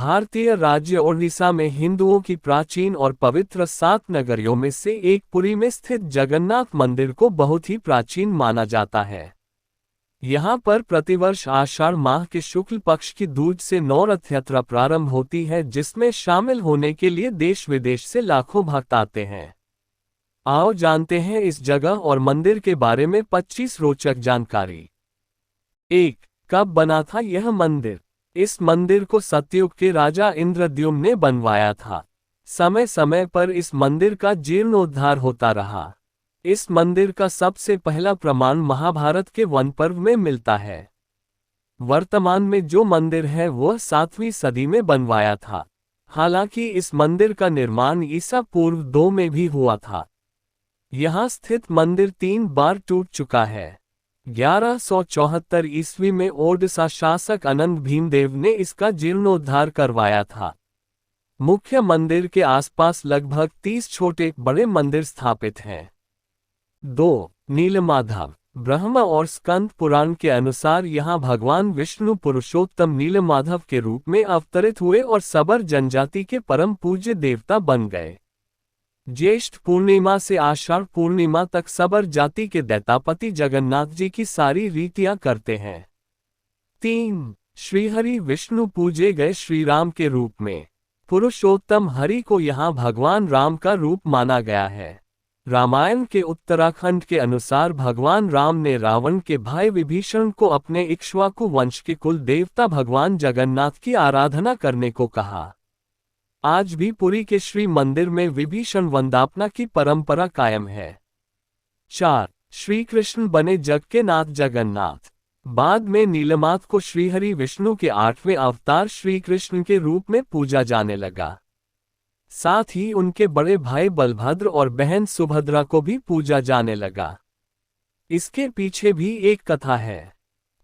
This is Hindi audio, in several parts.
भारतीय राज्य ओडिशा में हिंदुओं की प्राचीन और पवित्र 7 नगरियों में से एक पुरी में स्थित जगन्नाथ मंदिर को बहुत ही प्राचीन माना जाता है। यहाँ पर प्रतिवर्ष आषाढ़ माह के शुक्ल पक्ष की दूज से नौ रथ यात्रा प्रारंभ होती है, जिसमें शामिल होने के लिए देश विदेश से लाखों भक्त आते हैं। आओ जानते हैं इस जगह और मंदिर के बारे में 25 रोचक जानकारी। 1. कब बना था यह मंदिर? इस मंदिर को सतयुग के राजा इंद्रद्युम्न ने बनवाया था। समय समय पर इस मंदिर का जीर्णोद्धार होता रहा। इस मंदिर का सबसे पहला प्रमाण महाभारत के वन पर्व में मिलता है। वर्तमान में जो मंदिर है वह 7वीं सदी में बनवाया था। हालांकि इस मंदिर का निर्माण ईसा पूर्व 2 में भी हुआ था। यहाँ स्थित मंदिर 3 बार टूट चुका है। 1174 ईस्वी में ओडिशा शासक अनंत भीमदेव ने इसका जीर्णोद्धार करवाया था। मुख्य मंदिर के आसपास लगभग 30 छोटे बड़े मंदिर स्थापित हैं। 2. नीलमाधव। ब्रह्म और स्कंद पुराण के अनुसार यहाँ भगवान विष्णु पुरुषोत्तम नीलमाधव के रूप में अवतरित हुए और सबर जनजाति के परम पूज्य देवता बन गए। ज्येष्ठ पूर्णिमा से आषाढ़ पूर्णिमा तक सबर जाति के दैतापति जगन्नाथ जी की सारी रीतियां करते हैं। 3. श्रीहरि विष्णु पूजे गए श्री राम के रूप में। पुरुषोत्तम हरि को यहाँ भगवान राम का रूप माना गया है। रामायण के उत्तराखंड के अनुसार भगवान राम ने रावण के भाई विभीषण को अपने इक्ष्वाकु वंश के कुल देवता भगवान जगन्नाथ की आराधना करने को कहा। आज भी पुरी के श्री मंदिर में विभीषण वंदापना की परंपरा कायम है। 4. श्री कृष्ण बने जग के नाथ जगन्नाथ। बाद में नीलमाध को श्रीहरि विष्णु के 8वें अवतार श्री कृष्ण के रूप में पूजा जाने लगा। साथ ही उनके बड़े भाई बलभद्र और बहन सुभद्रा को भी पूजा जाने लगा। इसके पीछे भी एक कथा है।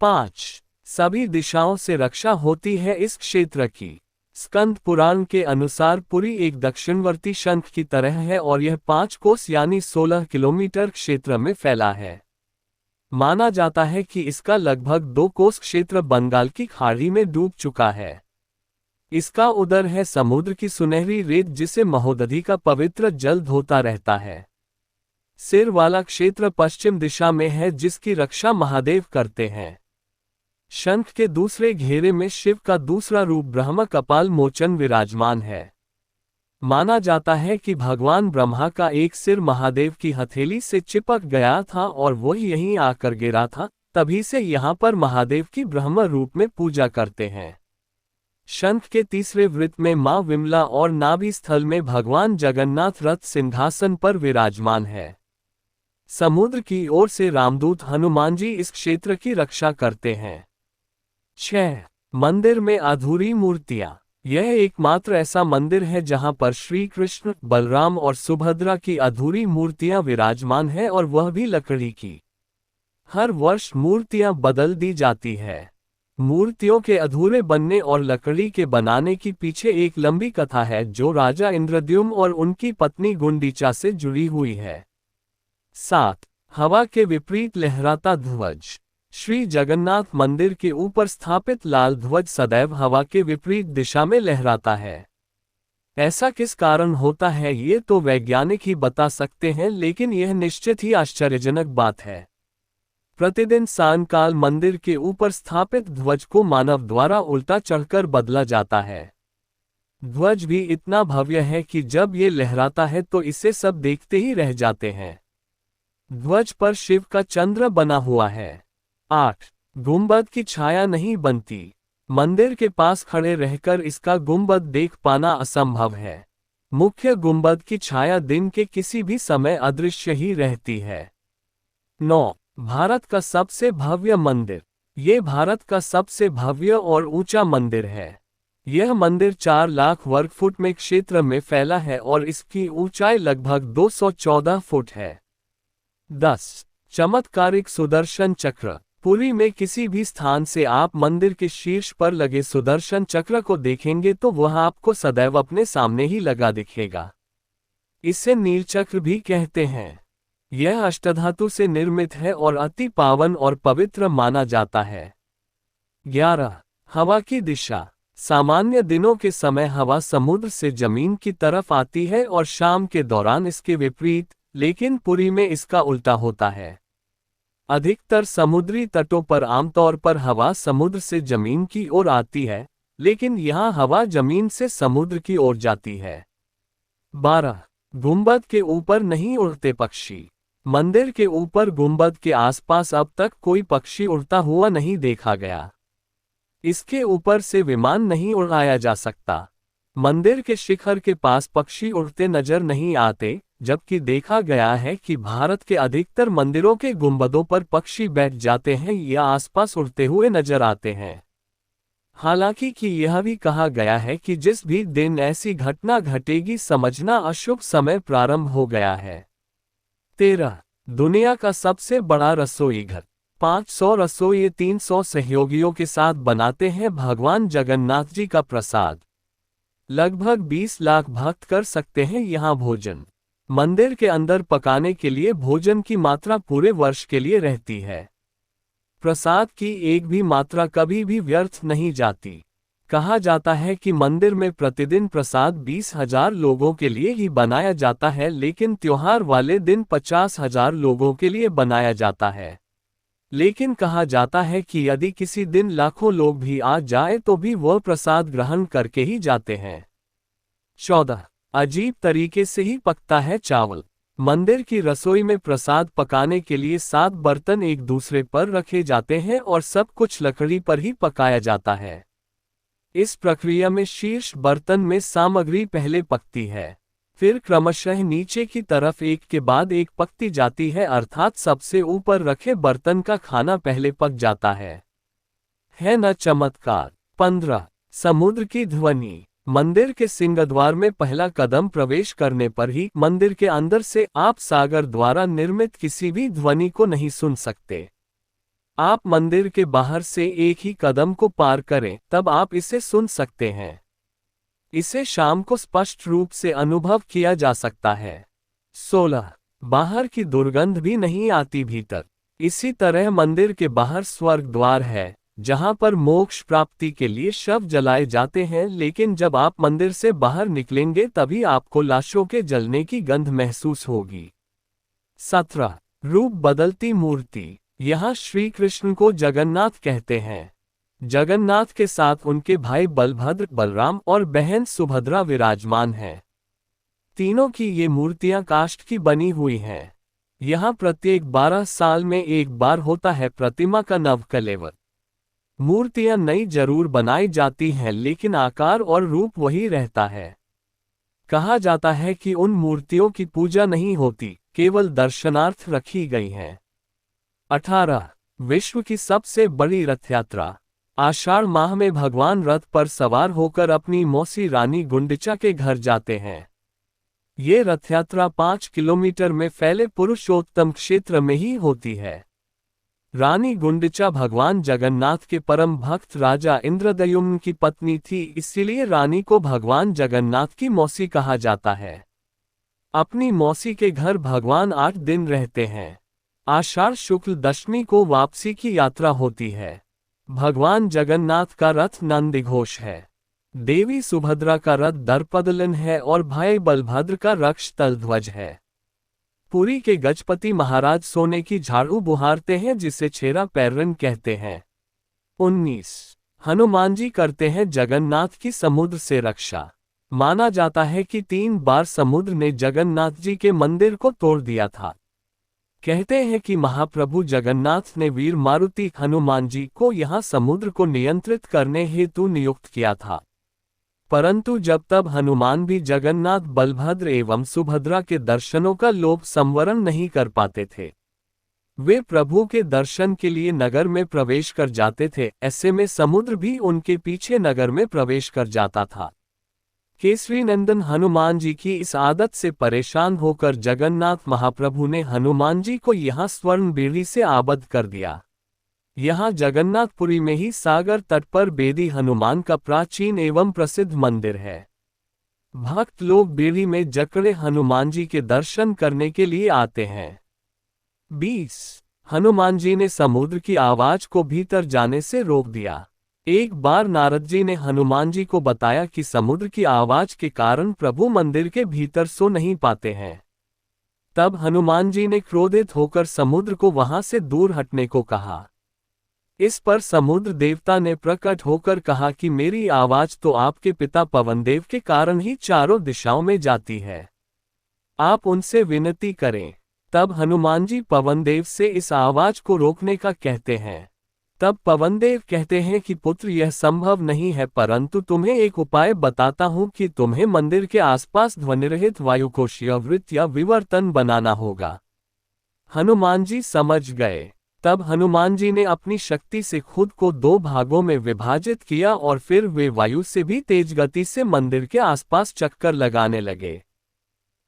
5. सभी दिशाओं से रक्षा होती है इस क्षेत्र की। स्कंद पुराण के अनुसार पुरी एक दक्षिणवर्ती शंख की तरह है और यह 5 कोस यानी 16 किलोमीटर क्षेत्र में फैला है। माना जाता है कि इसका लगभग 2 कोस क्षेत्र बंगाल की खाड़ी में डूब चुका है। इसका उदर है समुद्र की सुनहरी रेत जिसे महोदधि का पवित्र जल धोता रहता है। सिर वाला क्षेत्र पश्चिम दिशा में है जिसकी रक्षा महादेव करते हैं। शंख के दूसरे घेरे में शिव का दूसरा रूप ब्रह्म कपाल मोचन विराजमान है। माना जाता है कि भगवान ब्रह्मा का एक सिर महादेव की हथेली से चिपक गया था और वह यहीं आकर गिरा था, तभी से यहाँ पर महादेव की ब्रह्म रूप में पूजा करते हैं। शंख के तीसरे वृत्त में मां विमला और नाभि स्थल में भगवान जगन्नाथ रथ सिंहासन पर विराजमान है। समुद्र की ओर से रामदूत हनुमान जी इस क्षेत्र की रक्षा करते हैं। 6. मंदिर में अधूरी मूर्तियां। यह एकमात्र ऐसा मंदिर है जहां पर श्री कृष्ण, बलराम और सुभद्रा की अधूरी मूर्तियां विराजमान है और वह भी लकड़ी की। हर वर्ष मूर्तियां बदल दी जाती है। मूर्तियों के अधूरे बनने और लकड़ी के बनाने की पीछे एक लंबी कथा है जो राजा इंद्रद्युम्न और उनकी पत्नी गुंडीचा से जुड़ी हुई है। 7. हवा के विपरीत लहराता ध्वज। श्री जगन्नाथ मंदिर के ऊपर स्थापित लाल ध्वज सदैव हवा के विपरीत दिशा में लहराता है। ऐसा किस कारण होता है ये तो वैज्ञानिक ही बता सकते हैं, लेकिन यह निश्चित ही आश्चर्यजनक बात है। प्रतिदिन सायंकाल मंदिर के ऊपर स्थापित ध्वज को मानव द्वारा उल्टा चढ़कर बदला जाता है। ध्वज भी इतना भव्य है कि जब ये लहराता है तो इसे सब देखते ही रह जाते हैं। ध्वज पर शिव का चंद्र बना हुआ है। 8. गुंबद की छाया नहीं बनती। मंदिर के पास खड़े रहकर इसका गुंबद देख पाना असंभव है। मुख्य गुंबद की छाया दिन के किसी भी समय अदृश्य ही रहती है। 9. भारत का सबसे भव्य मंदिर। ये भारत का सबसे भव्य और ऊंचा मंदिर है। यह मंदिर 4 लाख वर्ग फुट में क्षेत्र में फैला है और इसकी ऊंचाई लगभग 214 फुट है। 10. चमत्कारिक सुदर्शन चक्र। पुरी में किसी भी स्थान से आप मंदिर के शीर्ष पर लगे सुदर्शन चक्र को देखेंगे तो वह आपको सदैव अपने सामने ही लगा दिखेगा। इसे नीलचक्र भी कहते हैं। यह अष्टधातु से निर्मित है और अति पावन और पवित्र माना जाता है। 11. हवा की दिशा। सामान्य दिनों के समय हवा समुद्र से जमीन की तरफ आती है और शाम के दौरान इसके विपरीत, लेकिन पुरी में इसका उल्टा होता है। अधिकतर समुद्री तटों पर आमतौर पर हवा समुद्र से जमीन की ओर आती है, लेकिन यहाँ हवा जमीन से समुद्र की ओर जाती है। 12. गुंबद के ऊपर नहीं उड़ते पक्षी। मंदिर के ऊपर गुंबद के आसपास अब तक कोई पक्षी उड़ता हुआ नहीं देखा गया। इसके ऊपर से विमान नहीं उड़ाया जा सकता। मंदिर के शिखर के पास पक्षी उड़ते नजर नहीं आते, जबकि देखा गया है कि भारत के अधिकतर मंदिरों के गुंबदों पर पक्षी बैठ जाते हैं या आसपास उड़ते हुए नजर आते हैं। हालांकि कि यह भी कहा गया है कि जिस भी दिन ऐसी घटना घटेगी समझना अशुभ समय प्रारंभ हो गया है। 13. दुनिया का सबसे बड़ा रसोई घर। 500 रसोई 300 सहयोगियों के साथ बनाते हैं भगवान जगन्नाथ जी का प्रसाद। लगभग 20 लाख भक्त कर सकते हैं यहाँ भोजन। मंदिर के अंदर पकाने के लिए भोजन की मात्रा पूरे वर्ष के लिए रहती है। प्रसाद की एक भी मात्रा कभी भी व्यर्थ नहीं जाती। कहा जाता है कि मंदिर में प्रतिदिन प्रसाद 20,000 लोगों के लिए ही बनाया जाता है, लेकिन त्योहार वाले दिन 50,000 लोगों के लिए बनाया जाता है। लेकिन कहा जाता है कि यदि किसी दिन लाखों लोग भी आ जाए तो भी वह प्रसाद ग्रहण करके ही जाते हैं। 14. अजीब तरीके से ही पकता है चावल। मंदिर की रसोई में प्रसाद पकाने के लिए 7 बर्तन एक दूसरे पर रखे जाते हैं और सब कुछ लकड़ी पर ही पकाया जाता है। इस प्रक्रिया में शीर्ष बर्तन में सामग्री पहले पकती है, फिर क्रमशः नीचे की तरफ एक के बाद एक पकती जाती है, अर्थात सबसे ऊपर रखे बर्तन का खाना पहले पक जाता है न चमत्कार। 15. समुद्र की ध्वनि। मंदिर के सिंहद्वार में पहला कदम प्रवेश करने पर ही मंदिर के अंदर से आप सागर द्वारा निर्मित किसी भी ध्वनि को नहीं सुन सकते। आप मंदिर के बाहर से एक ही कदम को पार करें तब आप इसे सुन सकते हैं। इसे शाम को स्पष्ट रूप से अनुभव किया जा सकता है। 16. बाहर की दुर्गंध भी नहीं आती भीतर। इसी तरह मंदिर के बाहर स्वर्ग द्वार है, जहां पर मोक्ष प्राप्ति के लिए शव जलाए जाते हैं, लेकिन जब आप मंदिर से बाहर निकलेंगे तभी आपको लाशों के जलने की गंध महसूस होगी। 17. रूप बदलती मूर्ति। यहाँ श्री कृष्ण को जगन्नाथ कहते हैं। जगन्नाथ के साथ उनके भाई बलभद्र, बलराम और बहन सुभद्रा विराजमान हैं। तीनों की ये मूर्तियां काष्ठ की बनी हुई हैं। यहाँ प्रत्येक 12 साल में एक बार होता है प्रतिमा का नवकलेवर। मूर्तियां नई जरूर बनाई जाती हैं, लेकिन आकार और रूप वही रहता है। कहा जाता है कि उन मूर्तियों की पूजा नहीं होती, केवल दर्शनार्थ रखी गई हैं। 18. विश्व की सबसे बड़ी रथ यात्रा। आषाढ़ माह में भगवान रथ पर सवार होकर अपनी मौसी रानी गुंडिचा के घर जाते हैं। ये रथ यात्रा 5 किलोमीटर में फैले पुरुषोत्तम क्षेत्र में ही होती है। रानी गुंडिचा भगवान जगन्नाथ के परम भक्त राजा इंद्रद्युम्न की पत्नी थी, इसलिए रानी को भगवान जगन्नाथ की मौसी कहा जाता है। अपनी मौसी के घर भगवान 8 दिन रहते हैं। आषाढ़ शुक्ल दशमी को वापसी की यात्रा होती है। भगवान जगन्नाथ का रथ नंदीघोष है, देवी सुभद्रा का रथ दर्पदलन है और भाई बलभद्र का रक्ष तलध्वज है। पुरी के गजपति महाराज सोने की झाड़ू बुहारते हैं, जिसे छेरा पैरन कहते हैं। 19. हनुमान जी करते हैं जगन्नाथ की समुद्र से रक्षा। माना जाता है कि 3 बार समुद्र ने जगन्नाथ जी के मंदिर को तोड़ दिया था। कहते हैं कि महाप्रभु जगन्नाथ ने वीर मारुति हनुमान जी को यहाँ समुद्र को नियंत्रित करने हेतु नियुक्त किया था, परंतु जब तब हनुमान भी जगन्नाथ, बलभद्र एवं सुभद्रा के दर्शनों का लोभ संवरण नहीं कर पाते थे। वे प्रभु के दर्शन के लिए नगर में प्रवेश कर जाते थे, ऐसे में समुद्र भी उनके पीछे नगर में प्रवेश कर जाता था। केसरी नंदन हनुमान जी की इस आदत से परेशान होकर जगन्नाथ महाप्रभु ने हनुमान जी को यहाँ स्वर्ण बेड़ी से आबद्ध कर दिया। यहाँ जगन्नाथपुरी में ही सागर तट पर बेदी हनुमान का प्राचीन एवं प्रसिद्ध मंदिर है। भक्त लोग बेड़ी में जकड़े हनुमान जी के दर्शन करने के लिए आते हैं। 20. हनुमान जी ने समुद्र की आवाज को भीतर जाने से रोक दिया। एक बार नारद जी ने हनुमान जी को बताया कि समुद्र की आवाज के कारण प्रभु मंदिर के भीतर सो नहीं पाते हैं। तब हनुमान जी ने क्रोधित होकर समुद्र को वहां से दूर हटने को कहा। इस पर समुद्र देवता ने प्रकट होकर कहा कि मेरी आवाज तो आपके पिता पवनदेव के कारण ही चारों दिशाओं में जाती है, आप उनसे विनती करें। तब हनुमान जी पवनदेव से इस आवाज को रोकने का कहते हैं। तब पवनदेव कहते हैं कि पुत्र, यह संभव नहीं है, परंतु तुम्हें एक उपाय बताता हूं कि तुम्हें मंदिर के आसपास ध्वनिरहित वायुकोशीय वृत्त या विवर्तन बनाना होगा। हनुमान जी समझ गए। तब हनुमान जी ने अपनी शक्ति से खुद को 2 भागों में विभाजित किया और फिर वे वायु से भी तेज गति से मंदिर के आसपास चक्कर लगाने लगे।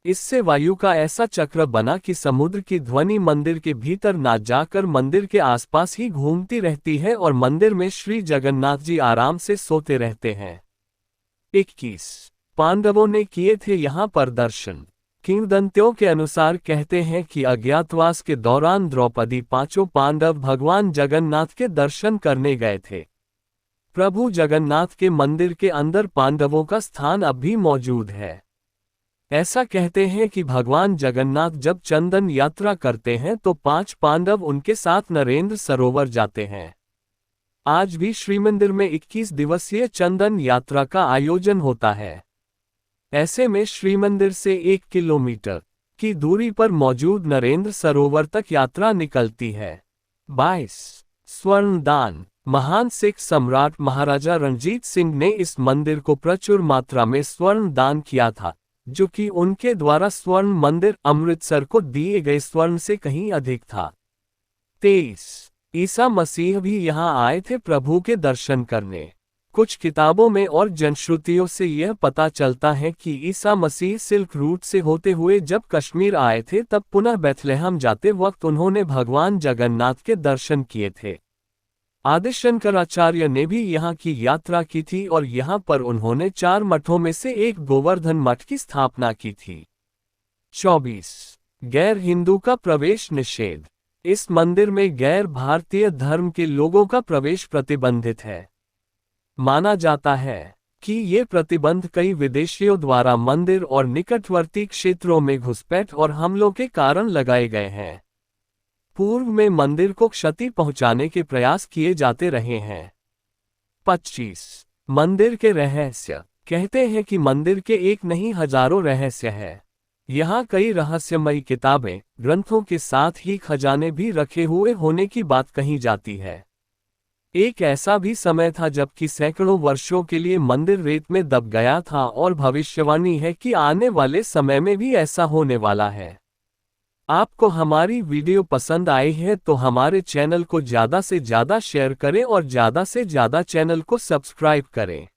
इससे वायु का ऐसा चक्र बना कि समुद्र की ध्वनि मंदिर के भीतर ना जाकर मंदिर के आसपास ही घूमती रहती है और मंदिर में श्री जगन्नाथ जी आराम से सोते रहते हैं। 21 पांडवों ने किए थे यहाँ पर दर्शन। किंवदंतियों के अनुसार कहते हैं कि अज्ञातवास के दौरान द्रौपदी 5 पांडव भगवान जगन्नाथ के दर्शन करने गए थे। प्रभु जगन्नाथ के मंदिर के अंदर पांडवों का स्थान अब भी मौजूद है। ऐसा कहते हैं कि भगवान जगन्नाथ जब चंदन यात्रा करते हैं तो 5 पांडव उनके साथ नरेंद्र सरोवर जाते हैं। आज भी श्रीमंदिर में 21 दिवसीय चंदन यात्रा का आयोजन होता है। ऐसे में श्रीमंदिर से 1 किलोमीटर की दूरी पर मौजूद नरेंद्र सरोवर तक यात्रा निकलती है। 22 स्वर्ण दान। महान सिख सम्राट महाराजा रणजीत सिंह ने इस मंदिर को प्रचुर मात्रा में स्वर्ण दान किया था, जो कि उनके द्वारा स्वर्ण मंदिर अमृतसर को दिए गए स्वर्ण से कहीं अधिक था। 23 ईसा मसीह भी यहाँ आए थे प्रभु के दर्शन करने। कुछ किताबों में और जनश्रुतियों से यह पता चलता है कि ईसा मसीह सिल्क रूट से होते हुए जब कश्मीर आए थे तब पुनः बेथलेहम जाते वक्त उन्होंने भगवान जगन्नाथ के दर्शन किए थे। आदि शंकराचार्य ने भी यहाँ की यात्रा की थी और यहाँ पर उन्होंने 4 मठों में से एक गोवर्धन मठ की स्थापना की थी। 24 गैर हिंदू का प्रवेश निषेध। इस मंदिर में गैर भारतीय धर्म के लोगों का प्रवेश प्रतिबंधित है। माना जाता है कि ये प्रतिबंध कई विदेशियों द्वारा मंदिर और निकटवर्ती क्षेत्रों में घुसपैठ और हमलों के कारण लगाए गए हैं। पूर्व में मंदिर को क्षति पहुंचाने के प्रयास किए जाते रहे हैं। 25 मंदिर के रहस्य। कहते हैं कि मंदिर के एक नहीं हजारों रहस्य है। यहाँ कई रहस्यमयी किताबें, ग्रंथों के साथ ही खजाने भी रखे हुए होने की बात कही जाती है। एक ऐसा भी समय था जबकि सैकड़ों वर्षों के लिए मंदिर रेत में दब गया था और भविष्यवाणी है कि आने वाले समय में भी ऐसा होने वाला है। आपको हमारी वीडियो पसंद आई है तो हमारे चैनल को ज़्यादा से ज़्यादा शेयर करें और ज़्यादा से ज़्यादा चैनल को सब्सक्राइब करें।